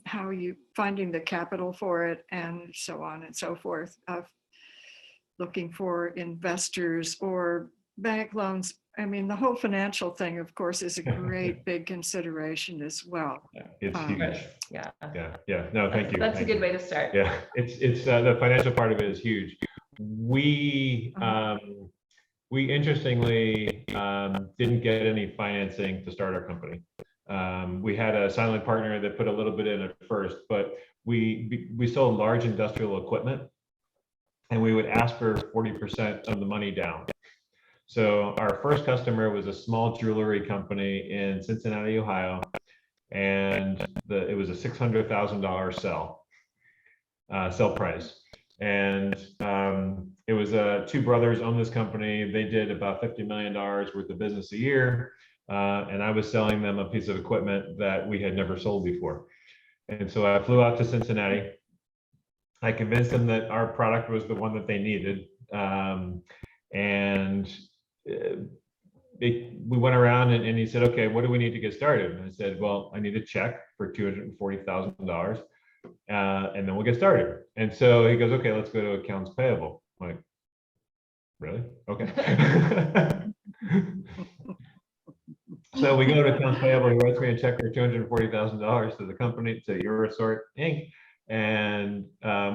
Speaker 6: how you finding the capital for it, and so on and so forth. Looking for investors or bank loans. I mean, the whole financial thing, of course, is a great big consideration as well.
Speaker 4: Yeah, it's huge.
Speaker 1: Yeah.
Speaker 4: No, thank you.
Speaker 1: That's a good way to start.
Speaker 4: Yeah, it's the financial part of it is huge. We interestingly didn't get any financing to start our company. We had a silent partner that put a little bit in at first, but we sold large industrial equipment, and we would ask for 40% of the money down. So our first customer was a small jewelry company in Cincinnati, Ohio, and it was a $600,000 sell price. And it was two brothers owned this company. They did about $50 million worth of business a year. And I was selling them a piece of equipment that we had never sold before. And so I flew out to Cincinnati. I convinced them that our product was the one that they needed. We went around and he said, okay, what do we need to get started? And I said, well, I need a check for $240,000 and then we'll get started. And so he goes, okay, let's go to accounts payable. I'm like, really? Okay. So we go to accounts payable. He writes me a check for $240,000 to the company, to EuroSort Inc. And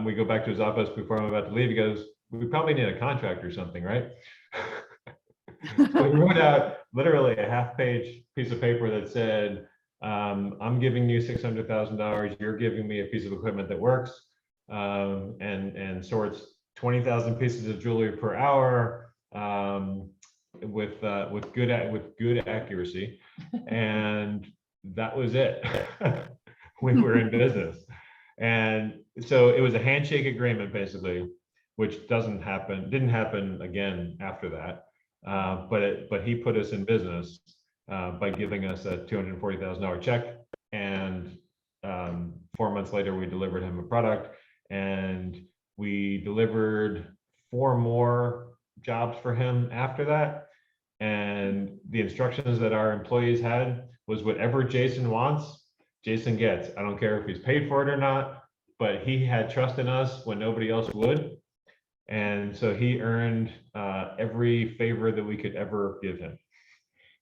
Speaker 4: we go back to his office before I'm about to leave. He goes, we probably need a contract or something, right? So we wrote out literally a half-page piece of paper that said, I'm giving you $600,000. You're giving me a piece of equipment that works and sorts 20,000 pieces of jewelry per hour with good accuracy, and that was it. We were in business, and so it was a handshake agreement basically, which didn't happen again after that. But he put us in business by giving us a $240,000 check, and 4 months later we delivered him a product, and we delivered 4 more jobs for him after that. And the instructions that our employees had was, whatever Jason wants, Jason gets. I don't care if he's paid for it or not, but he had trust in us when nobody else would. And so he earned every favor that we could ever give him.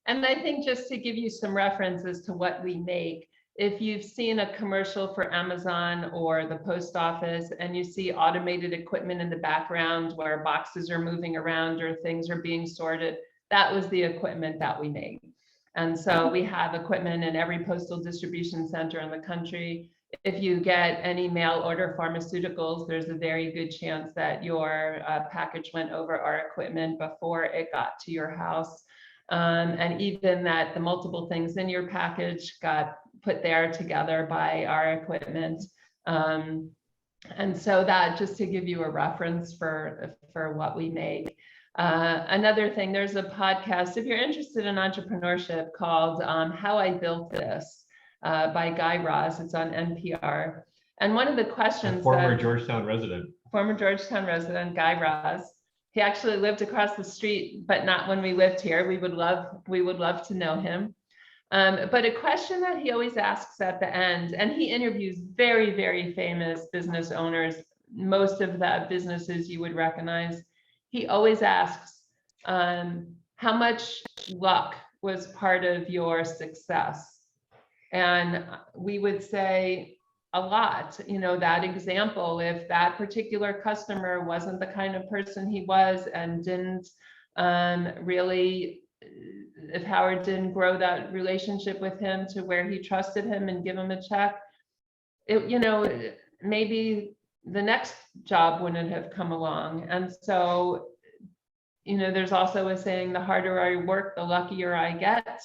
Speaker 1: And I think just to give you some references to what we make, if you've seen a commercial for Amazon or the post office and you see automated equipment in the background where boxes are moving around or things are being sorted, that was the equipment that we made. And so we have equipment in every postal distribution center in the country. If you get any mail order pharmaceuticals, there's a very good chance that your package went over our equipment before it got to your house. And even that the multiple things in your package got put there together by our equipment. And so that, just to give you a reference for what we make. Another thing, there's a podcast, if you're interested in entrepreneurship, called How I Built This by Guy Raz. It's on NPR. And one of the questions—
Speaker 4: Former Georgetown resident,
Speaker 1: Guy Raz. He actually lived across the street, but not when we lived here. We would love to know him. But a question that he always asks at the end, and he interviews very, very famous business owners, most of the businesses you would recognize. He always asks, how much luck was part of your success? And we would say a lot. You know, that example, if that particular customer wasn't the kind of person he was and didn't if Howard didn't grow that relationship with him to where he trusted him and give him a check, maybe the next job wouldn't have come along. And so, there's also a saying, the harder I work, the luckier I get.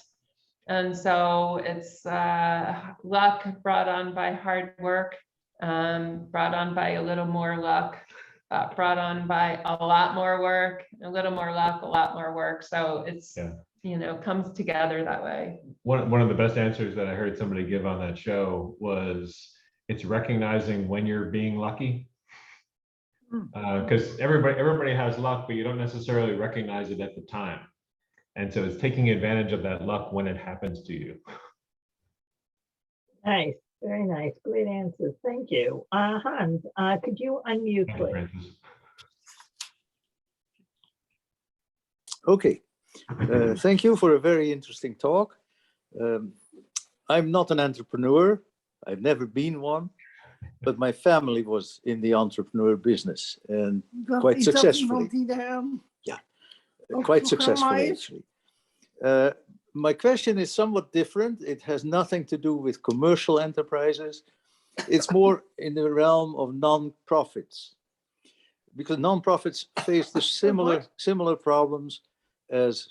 Speaker 1: And so it's luck brought on by hard work, brought on by a little more luck, brought on by a lot more work, a little more luck, a lot more work. So it's, comes together that way.
Speaker 4: One of the best answers that I heard somebody give on that show was, it's recognizing when you're being lucky. Because everybody has luck, but you don't necessarily recognize it at the time. And so it's taking advantage of that luck when it happens to you.
Speaker 2: Nice, very nice, great answers. Thank you. Hans, could you unmute, please?
Speaker 7: Okay, thank you for a very interesting talk. I'm not an entrepreneur. I've never been one, but my family was in the entrepreneur business and quite successfully. Yeah, quite successfully actually. My question is somewhat different. It has nothing to do with commercial enterprises. It's more in the realm of non-profits, because non-profits face the similar problems as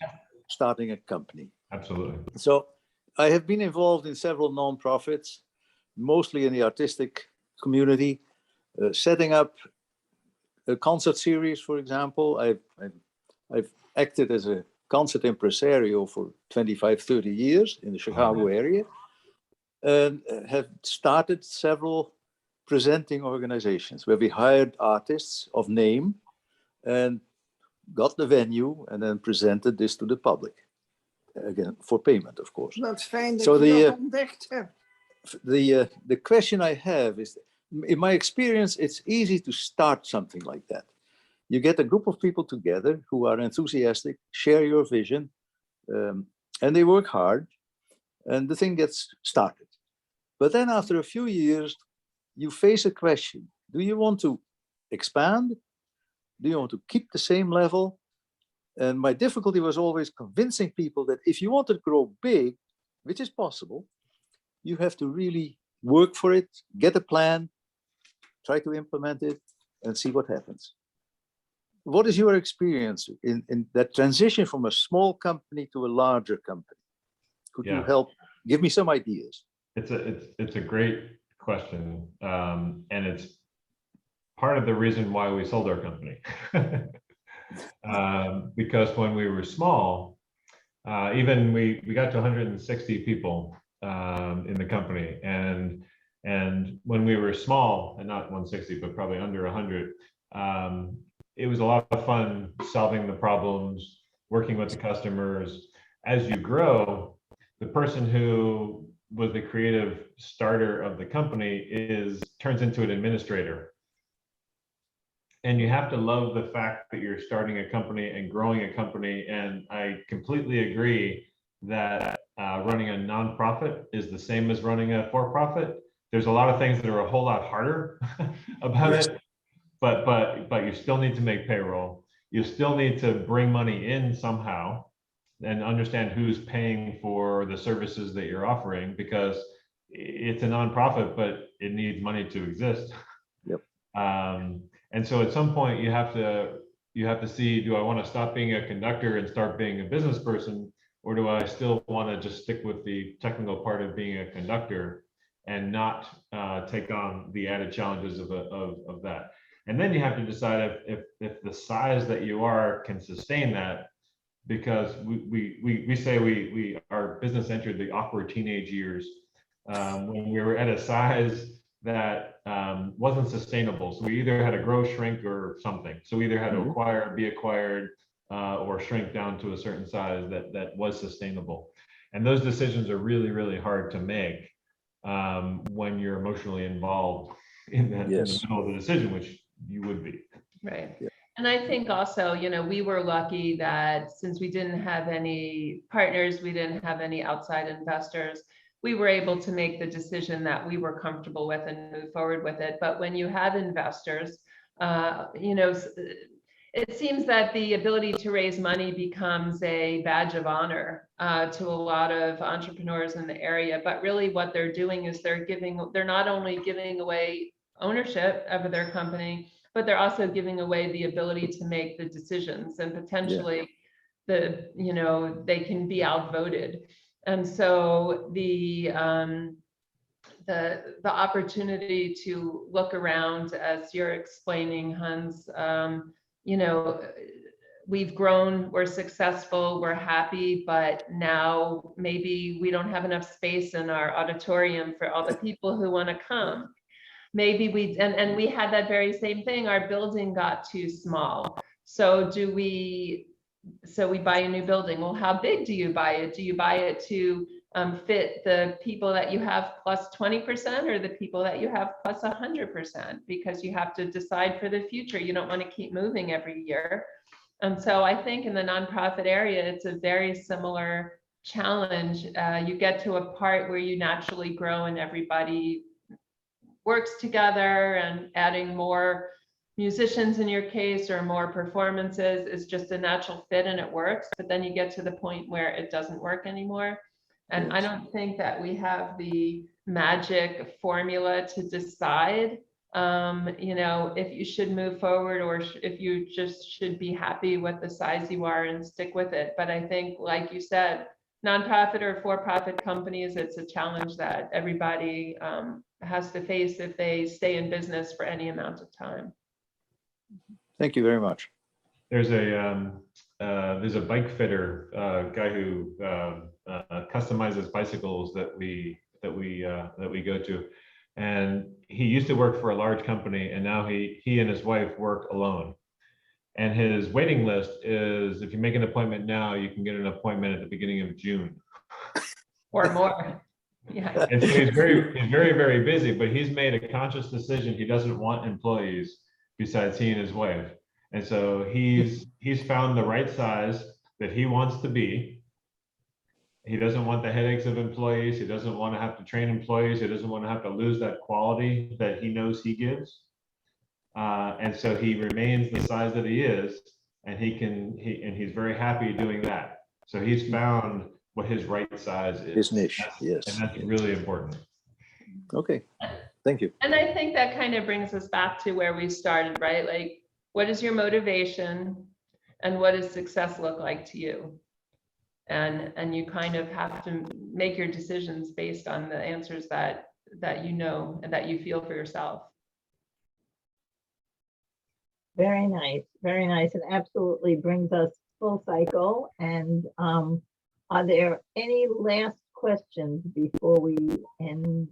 Speaker 7: starting a company.
Speaker 4: Absolutely.
Speaker 7: So I have been involved in several nonprofits, mostly in the artistic community, setting up a concert series, for example. I've acted as a concert impresario for 25, 30 years in the Chicago area, and have started several presenting organizations where we hired artists of name and got the venue and then presented this to the public, again, for payment, of course.
Speaker 8: Dat is fijn dat
Speaker 7: So
Speaker 8: je dat ontdekt hebt.
Speaker 7: The question I have is, in my experience, it's easy to start something like that. You get a group of people together who are enthusiastic, share your vision, and they work hard, and the thing gets started. But then after a few years, you face a question. Do you want to expand? Do you want to keep the same level? And my difficulty was always convincing people that if you want to grow big, which is possible, you have to really work for it, get a plan, try to implement it, and see what happens. What is your experience in that transition from a small company to a larger company? Could you help give me some ideas?
Speaker 4: It's a great question, and it's part of the reason why we sold our company. Because when we were small, even we got to 160 people in the company, and when we were small, and not 160, but probably under 100, it was a lot of fun solving the problems, working with the customers. As you grow, the person who was the creative starter of the company turns into an administrator. And you have to love the fact that you're starting a company and growing a company. And I completely agree that running a nonprofit is the same as running a for-profit. There's a lot of things that are a whole lot harder about it, but you still need to make payroll. You still need to bring money in somehow and understand who's paying for the services that you're offering, because it's a nonprofit, but it needs money to exist.
Speaker 7: Yep.
Speaker 4: And so at some point you have to see, do I want to stop being a conductor and start being a business person, or do I still want to just stick with the technical part of being a conductor and not take on the added challenges of that? And then you have to decide if the size that you are can sustain that, because we say our business entered the awkward teenage years when we were at a size that wasn't sustainable. So we either had to grow, shrink, or something. So we either had to acquire, be acquired, or shrink down to a certain size that was sustainable. And those decisions are really, really hard to make when you're emotionally involved in the middle of the decision, which you would be.
Speaker 1: Right. Yeah. And I think also, we were lucky that since we didn't have any partners, we didn't have any outside investors, we were able to make the decision that we were comfortable with and move forward with it. But when you have investors, it seems that the ability to raise money becomes a badge of honor to a lot of entrepreneurs in the area. But really what they're doing is they're not only giving away ownership of their company, but they're also giving away the ability to make the decisions, and potentially they can be outvoted. And so the opportunity to look around, as you're explaining, Hans, we've grown, we're successful, we're happy, but now maybe we don't have enough space in our auditorium for all the people who want to come. Maybe we had that very same thing. Our building got too small. So we buy a new building. Well, how big do you buy it? Do you buy it to fit the people that you have plus 20%, or the people that you have plus 100%? Because you have to decide for the future. You don't want to keep moving every year. And so I think in the nonprofit area, it's a very similar challenge. You get to a part where you naturally grow and everybody works together, and adding more musicians in your case or more performances is just a natural fit and it works. But then you get to the point where it doesn't work anymore. And I don't think that we have the magic formula to decide you know, if you should move forward or if you just should be happy with the size you are and stick with it. But I think, like you said, nonprofit or for-profit companies, it's a challenge that everybody has to face if they stay in business for any amount of time.
Speaker 7: Thank you very much.
Speaker 4: There's a bike fitter guy who customizes bicycles that we go to, and he used to work for a large company, and now he and his wife work alone. And his waiting list is, if you make an appointment now, you can get an appointment at the beginning of June.
Speaker 1: Or more. Yeah.
Speaker 4: And so he's very busy, but he's made a conscious decision. He doesn't want employees besides he and his wife. And so he's found the right size that he wants to be. He doesn't want the headaches of employees. He doesn't want to have to train employees. He doesn't want to have to lose that quality that he knows he gives. And so he remains the size that he is, and he's very happy doing that. So he's found what his right size is.
Speaker 7: His niche, yes.
Speaker 4: And that's really important.
Speaker 7: Okay, thank you.
Speaker 1: And I think that kind of brings us back to where we started, right? Like, what is your motivation and what does success look like to you? And you kind of have to make your decisions based on the answers that you know and that you feel for yourself.
Speaker 2: Very nice, very nice, and absolutely brings us full cycle. And are there any last questions before we end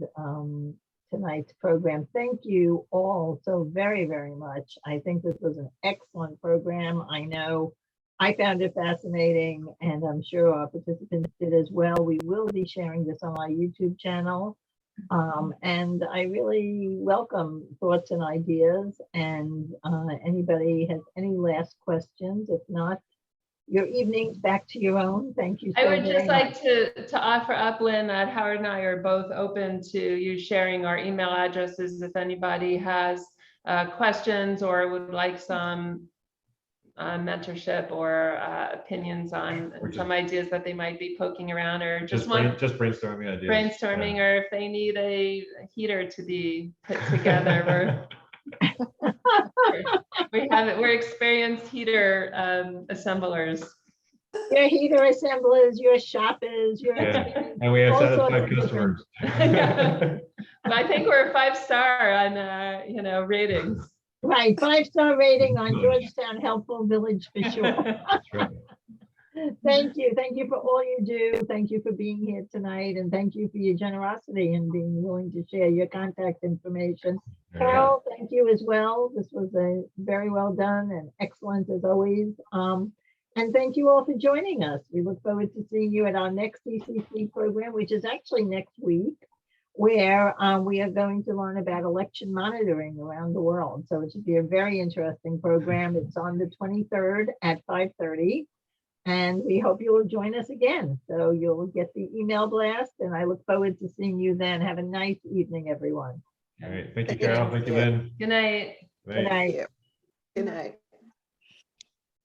Speaker 2: tonight's program? Thank you all so very, very much. I think this was an excellent program. I know I found it fascinating, and I'm sure our participants did as well. We will be sharing this on our YouTube channel. And I really welcome thoughts and ideas, and anybody has any last questions. If not, your evening's back to your own. Thank you so
Speaker 1: I would
Speaker 2: very
Speaker 1: just like
Speaker 2: much.
Speaker 1: to offer up, Lynn, that Howard and I are both open to you sharing our email addresses if anybody has questions or would like some mentorship or opinions on some ideas that they might be poking around, or just
Speaker 4: brainstorming ideas.
Speaker 1: Brainstorming, or if they need a heater to be put together. We're experienced heater assemblers.
Speaker 2: Your heater assemblers, your shoppers, your
Speaker 4: And we have
Speaker 2: all sorts
Speaker 4: satisfied
Speaker 2: of
Speaker 4: customers.
Speaker 1: Yeah. But I think we're a 5-star on ratings.
Speaker 2: right, 5-star rating on Georgetown Helpful Village for sure.
Speaker 4: That's right.
Speaker 2: Thank you for all you do. Thank you for being here tonight, and thank you for your generosity and being willing to share your contact information. Carol, thank you as well. This was very well done and excellent as always. And thank you all for joining us. We look forward to seeing you at our next ECC program, which is actually next week, where we are going to learn about election monitoring around the world. So it should be a very interesting program. It's on the 23rd at 5:30. And we hope you will join us again. So you'll get the email blast, and I look forward to seeing you then. Have a nice evening, everyone.
Speaker 4: All right. Thank you, Carol. Thank you, Lynn.
Speaker 1: Good night.
Speaker 2: Good night.
Speaker 3: Good night.